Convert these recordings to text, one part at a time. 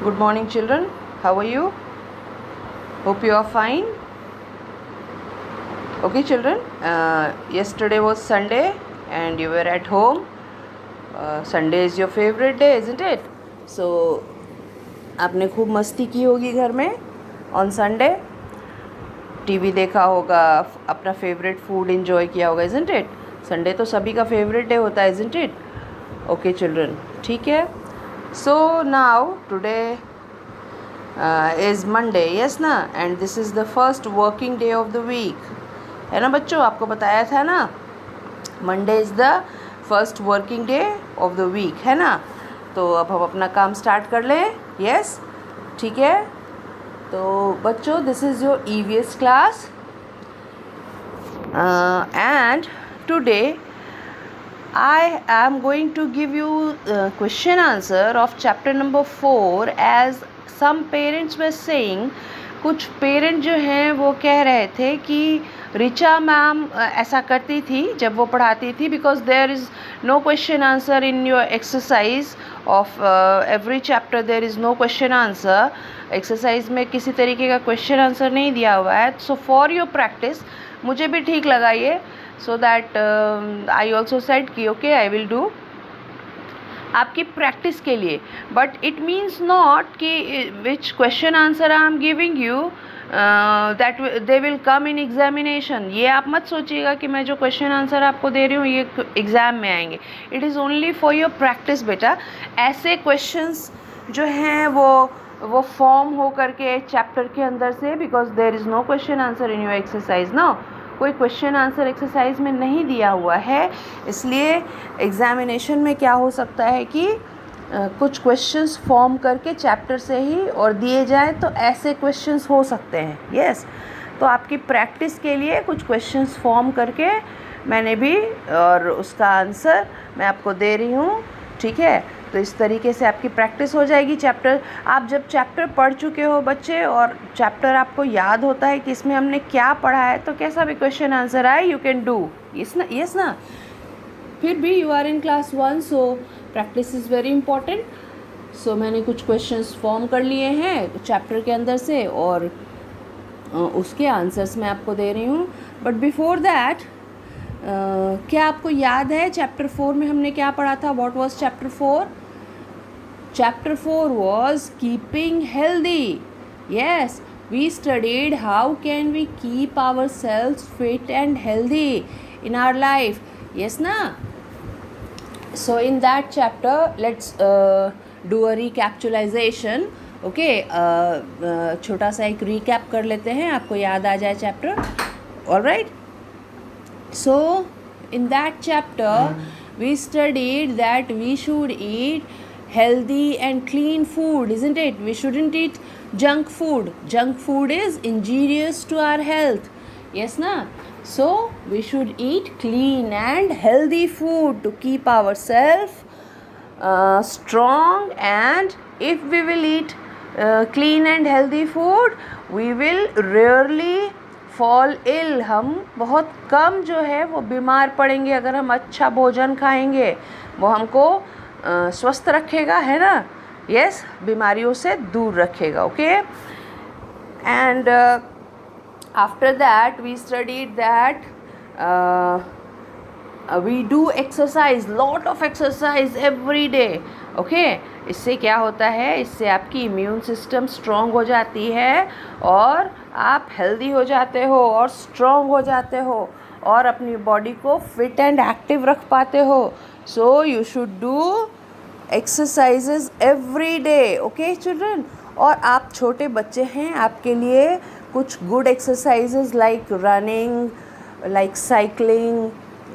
Good morning, children. How are you? Hope you are fine. Okay, children. Yesterday was Sunday and you were at home. Sunday is your favorite day, isn't it? So, आपने खूब मस्ती की होगी घर में on Sunday. TV देखा होगा, अपना फेवरेट फूड एंजॉय किया होगा, isn't it? संडे तो सभी का फेवरेट डे होता है, isn't it? Okay, children. ठीक है. So now today is Monday, yes ना, and this is the first working day of the week, है ना बच्चों? आपको बताया था ना, Monday is the first working day of the week, है ना? तो अब हम अपना काम स्टार्ट कर लें. yes, ठीक है. तो बच्चों, this is your EVS class and today I am going to give you question answer of chapter number 4 as some parents were saying. कुछ पेरेंट जो हैं वो कह रहे थे कि रिचा मैम ऐसा करती थी जब वो पढ़ाती थी, because there is no question answer in your exercise of every chapter. There is no question answer. Exercise में किसी तरीके का क्वेश्चन आंसर नहीं दिया हुआ है. सो फॉर योर प्रैक्टिस मुझे भी ठीक लगा ये, so that I also said कि okay I will do आपकी प्रैक्टिस के लिए. बट इट मीन्स नॉट कि which question answer I am giving you that they will come in examination. ये आप मत सोचिएगा कि मैं जो क्वेश्चन आंसर आपको दे रही हूँ ये एग्ज़ाम में आएंगे. It is only for your practice बेटा. ऐसे क्वेश्चंस जो हैं वो फॉर्म हो करके चैप्टर के अंदर से, because there is no question answer in your exercise. No, कोई क्वेश्चन आंसर एक्सरसाइज में नहीं दिया हुआ है, इसलिए एग्ज़ामिनेशन में क्या हो सकता है कि कुछ क्वेश्चंस फॉर्म करके चैप्टर से ही और दिए जाए, तो ऐसे क्वेश्चंस हो सकते हैं. यस, तो आपकी प्रैक्टिस के लिए कुछ क्वेश्चंस फॉर्म करके मैंने भी, और उसका आंसर मैं आपको दे रही हूँ. ठीक है, तो इस तरीके से आपकी प्रैक्टिस हो जाएगी. चैप्टर आप जब चैप्टर पढ़ चुके हो बच्चे, और चैप्टर आपको याद होता है कि इसमें हमने क्या पढ़ा है, तो कैसा भी क्वेश्चन आंसर आए यू कैन डू. यस ना. फिर भी you are in class 1, so practice is very important. So मैंने कुछ क्वेश्चंस फॉर्म कर लिए हैं चैप्टर के अंदर से, और उसके आंसर्स मैं आपको दे रही हूँ. बट बिफोर दैट, क्या आपको याद है चैप्टर 4 में हमने क्या पढ़ा था? What was chapter 4? Chapter 4 was keeping healthy. Yes, we studied how can we keep ourselves fit and healthy in our life. Yes na? So in that chapter, let's do a recapitalization. Okay, छोटा सा एक recap कर लेते हैं, आपको याद आ जाए chapter. All right. So in that chapter, we studied that we should eat healthy and clean food, isn't it? We shouldn't eat junk food. Junk food is injurious to our health. Yes na? So we should eat clean and healthy food to keep ourselves strong. And if we will eat clean and healthy food, we will rarely fall ill. हम बहुत कम जो है वो बीमार पड़ेंगे अगर हम अच्छा भोजन खाएंगे. वो हमको स्वस्थ रखेगा, है ना. यस, बीमारियों से दूर रखेगा. Okay, and after that we studied that we do exercise, lot of exercise every day. Okay, इससे क्या होता है, इससे आपकी इम्यून सिस्टम स्ट्रॉन्ग हो जाती है और आप हेल्दी हो जाते हो और स्ट्रॉन्ग हो जाते हो और अपनी बॉडी को फिट एंड एक्टिव रख पाते हो. So you should do exercises every day. Okay children? और आप छोटे बच्चे हैं, आपके लिए कुछ good exercises like running, like cycling,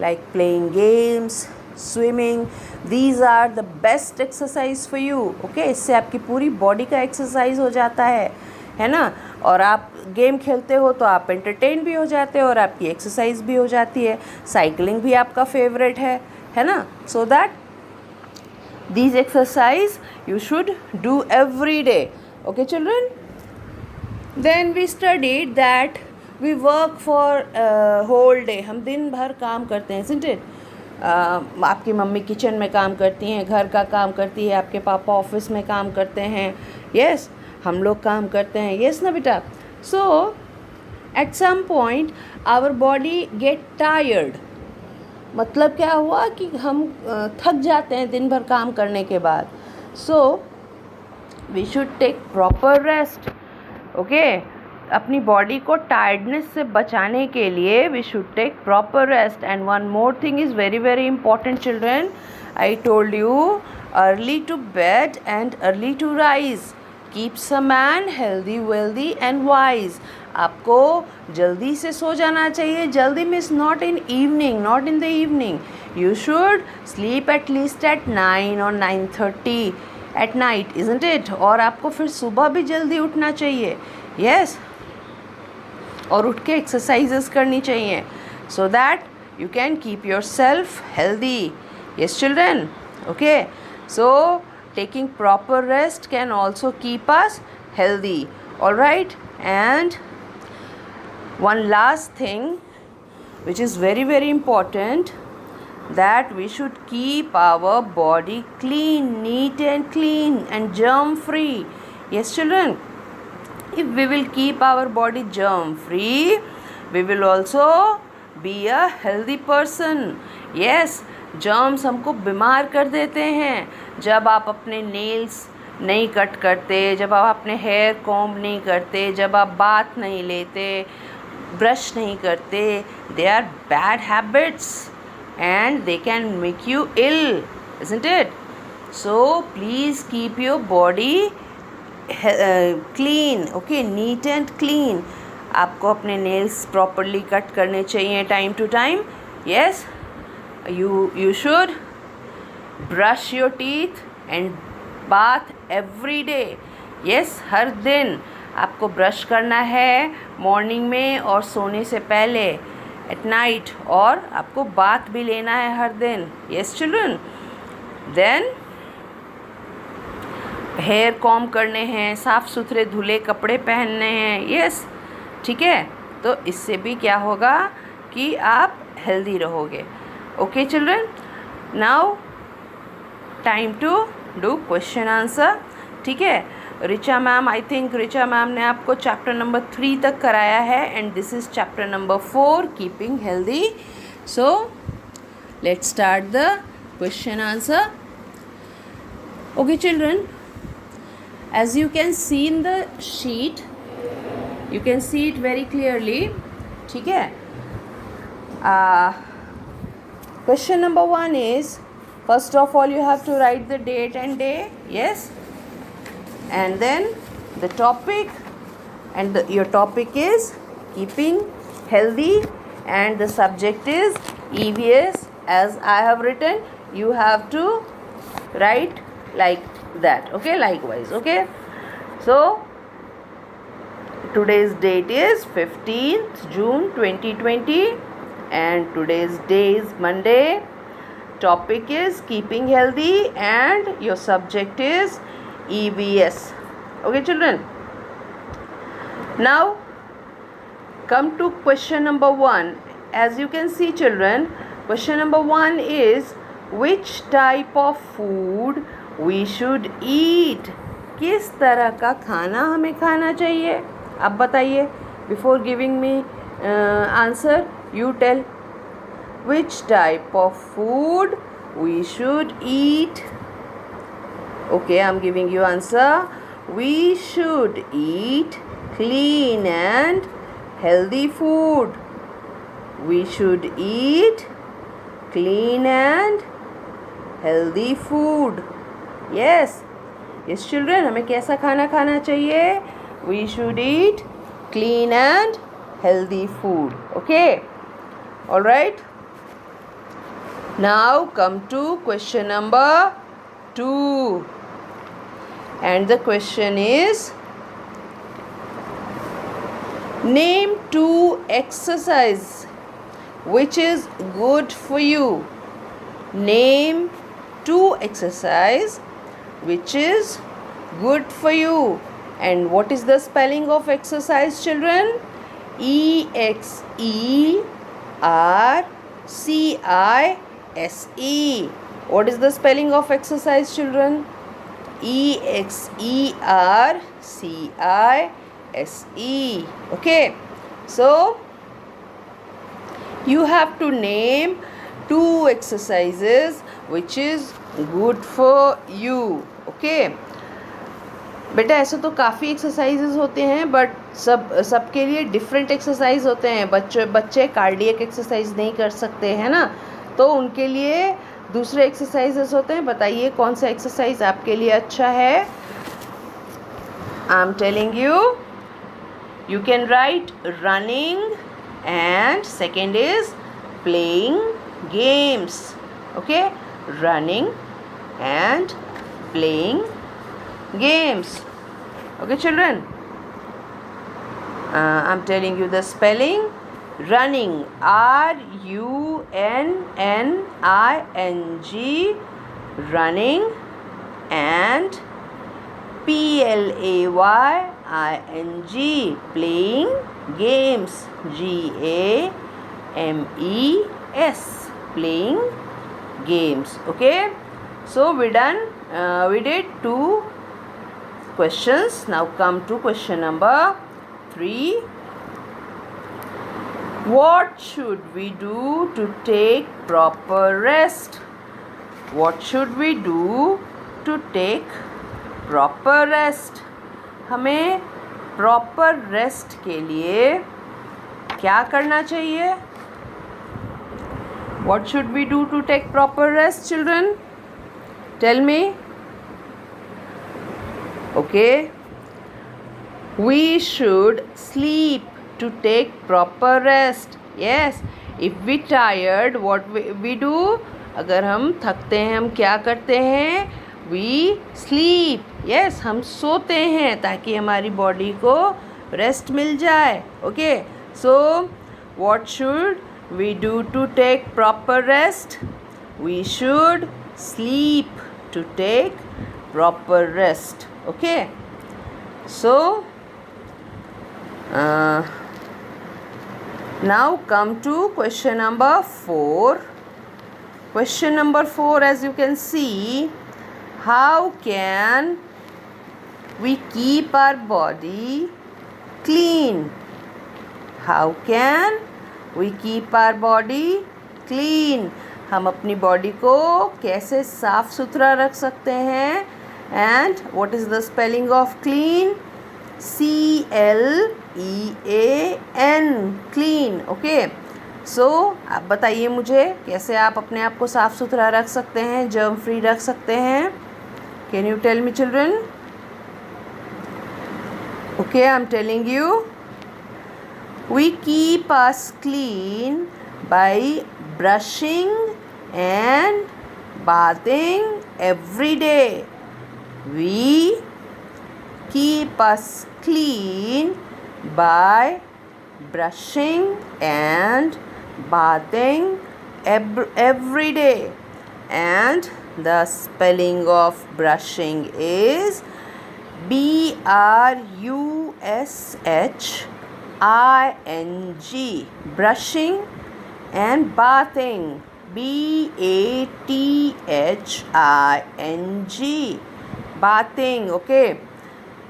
like playing games, swimming. These are the best exercise for you. Okay? इससे आपकी पूरी बॉडी का एक्सरसाइज हो जाता है ना. और आप गेम खेलते हो तो आप एंटरटेन भी हो जाते हो और आपकी एक्सरसाइज भी हो जाती है. साइकिलिंग भी आपका फेवरेट है ना. So that these exercise you should do every day. Okay children? Then we studied that we work for whole day. हम दिन भर काम करते हैं, isn't it? आपकी मम्मी किचन में काम करती हैं, घर का काम करती है, आपके पापा ऑफिस में काम करते हैं, यस हम लोग काम करते हैं, यस ना बेटा. So at some point our body get tired. मतलब क्या हुआ कि हम थक जाते हैं दिन भर काम करने के बाद. So we should take proper rest. Okay, अपनी बॉडी को टायर्डनेस से बचाने के लिए we should take proper rest. And one more thing is very very important children. I told you early to bed and early to rise keeps a man healthy wealthy and wise. आपको जल्दी से सो जाना चाहिए. जल्दी means not in evening, not in the evening. You should sleep at least at 9 or 9:30 at night, isn't it. और आपको फिर सुबह भी जल्दी उठना चाहिए, यस और उठ के एक्सरसाइजेस करनी चाहिए so that you can keep your self healthy. Yes children. Okay, so taking proper rest can also keep us healthy. All right, and one last thing which is very very important, that we should keep our body clean, neat and clean and germ free. Yes children, if we will keep our body germ free, we will also be a healthy person. Yes, germs हमको बीमार कर देते हैं. जब आप अपने nails नहीं cut करते, जब आप अपने हेयर कॉम्ब नहीं करते, जब आप बाथ नहीं लेते, ब्रश नहीं करते, they are bad habits and they can make you ill, isn't it? So please keep your body clean, okay, neat and clean. आपको अपने nails properly कट करने चाहिए time to time. Yes, you should brush your teeth and bath every day. Yes, हर दिन आपको brush करना है morning में और सोने से पहले एट नाइट, और आपको बाथ भी लेना है हर दिन. Yes children. Then hair comb करने हैं, साफ़ सुथरे धुले कपड़े पहनने हैं. यस, ठीक है. तो इससे भी क्या होगा कि आप हेल्दी रहोगे. Okay children, now time to do question answer. ठीक है. Richa ma'am, I think Richa ma'am ने आपको चैप्टर नंबर 3 तक कराया है and this is chapter number 4, keeping healthy. So let's start the question answer. Okay children, as you can see in the sheet, you can see it very clearly. ठीक है. Question number 1 is, first of all you have to write the date and day. Yes, and then the topic, and your topic is keeping healthy and the subject is EVS as I have written. You have to write like that. Okay, likewise. Okay, so today's date is 15th June 2020 and today's day is Monday. Topic is keeping healthy and your subject is EVS. Okay children, now come to question number 1. As you can see children, question number 1 is, which type of food we should eat. किस तरह का खाना हमें खाना चाहिए, आप बताइए. Before giving me answer, you tell which type of food we should eat. Okay, I'm giving you answer. We should eat clean and healthy food. We should eat clean and healthy food. Yes, yes children, हमें कैसा खाना खाना चाहिए. We should eat clean and healthy food. Okay, all right. Now come to question number 2, and the question is, name 2 exercise which is good for you. Name 2 exercise which is good for you. And what is the spelling of exercise children? EXERCISE. E. What is the spelling of exercise, children? EXERCISE. Okay, so you have to name 2 exercises which is good for you. Okay, बेटा ऐसे तो काफ़ी exercises होते हैं, but सबके लिए different exercise होते हैं. बच्चे कार्डियक एक्सरसाइज नहीं कर सकते हैं ना, तो उनके लिए दूसरे एक्सरसाइजेस होते हैं. बताइए कौन सा एक्सरसाइज आपके लिए अच्छा है. I am telling you can write running and second is playing games. Okay, running and playing games. Okay, children, I'm telling you the spelling. Running, RUNNING, running, and PLAYING, playing games, GAMES, playing games. Okay, so we did 2 questions. Now come to question number 3. What should we do to take proper rest? What should we do to take proper rest? हमें proper rest के लिए क्या करना चाहिए? What should we do to take proper rest, children? Tell me. Okay, we should sleep to take proper rest. Yes, if we tired, what we do? अगर हम थकते हैं हम क्या करते हैं? We sleep. Yes, हम सोते हैं ताकि हमारी बॉडी को रेस्ट मिल जाए. Okay, so what should we do to take proper rest? We should sleep to take proper rest. Okay, so now come to question number 4. Question number 4, as you can see, how can we keep our body clean? How can we keep our body clean? हम अपनी body को कैसे साफ सुथरा रख सकते हैं? And what is the spelling of clean? CLEAN, clean. Okay, so आप बताइए मुझे कैसे आप अपने आप को साफ़ सुथरा रख सकते हैं, जर्म फ्री रख सकते हैं. Can you tell me, children? Okay, I'm telling you. We keep us clean by brushing and bathing every day. We keep us clean by brushing and bathing every day. And the spelling of brushing is BRUSHING. Brushing and bathing, BATHING. Bathing.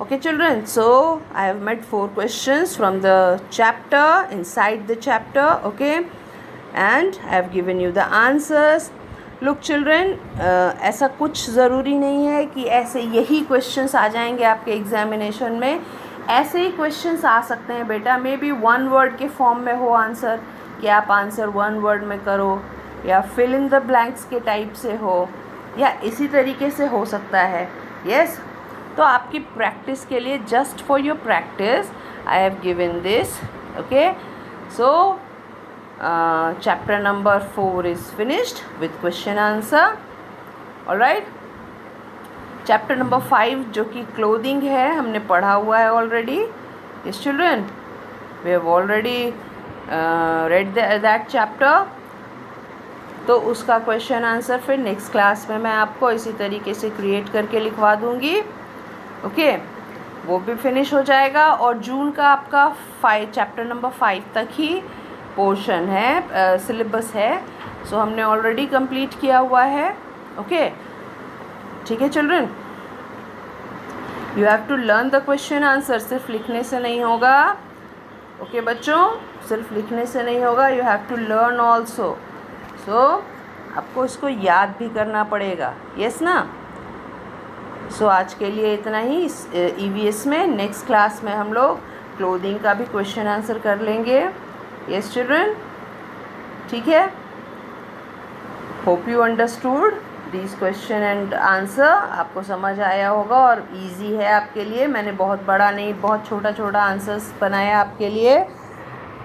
Okay, children, so I have made 4 questions from the chapter, inside the chapter. Okay, and I have given you the answers. Look, children, ऐसा कुछ ज़रूरी नहीं है कि ऐसे यही questions आ जाएंगे आपके एग्जामिनेशन में. ऐसे ही questions आ सकते हैं बेटा, मे बी 1 word के फॉर्म में हो आंसर, कि आप आंसर 1 word में करो, या फिल इन द ब्लैंक्स के टाइप से हो, या इसी तरीके से हो सकता है. यस, तो आपकी प्रैक्टिस के लिए, just for your practice, I have given this. Okay, so chapter number 4 is finished with question answer. Alright, chapter number 5 जो कि क्लोथिंग है, हमने पढ़ा हुआ है already. Yes children, we have already read that chapter. तो उसका क्वेश्चन आंसर फिर नेक्स्ट क्लास में मैं आपको इसी तरीके से क्रिएट करके लिखवा दूँगी. ओके, वो भी फिनिश हो जाएगा. और जून का आपका चैप्टर नंबर 5 तक ही पोर्शन है, सिलेबस है, सो हमने ऑलरेडी कंप्लीट किया हुआ है. ओके, ठीक है children. You have to learn the question answer. सिर्फ लिखने से नहीं होगा. ओके बच्चों, सिर्फ लिखने से नहीं होगा. You have to learn also. So आपको इसको याद भी करना पड़ेगा. यस ना. सो आज के लिए इतना ही EVS में. नेक्स्ट क्लास में हम लोग क्लोथिंग का भी क्वेश्चन आंसर कर लेंगे. यस चिल्ड्रन, ठीक है. Hope you understood this question and answer. आपको समझ आया होगा और इजी है आपके लिए. मैंने बहुत बड़ा नहीं, बहुत छोटा छोटा आंसर्स बनाया आपके लिए,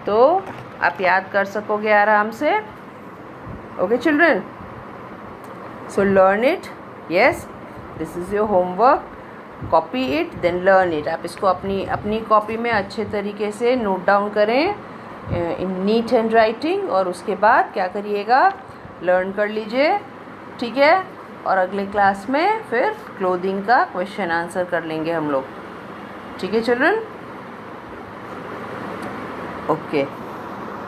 तो आप याद कर सकोगे आराम से. Okay children, so learn it. Yes, this is your homework. Copy it then learn it. आप इसको अपनी कॉपी में अच्छे तरीके से नोट डाउन करें इन नीट हैंड राइटिंग, और उसके बाद क्या करिएगा, लर्न कर लीजिए. ठीक है, और अगले क्लास में फिर क्लोथिंग का क्वेश्चन आंसर कर लेंगे हम लोग. ठीक है चिल्ड्रन. ओके.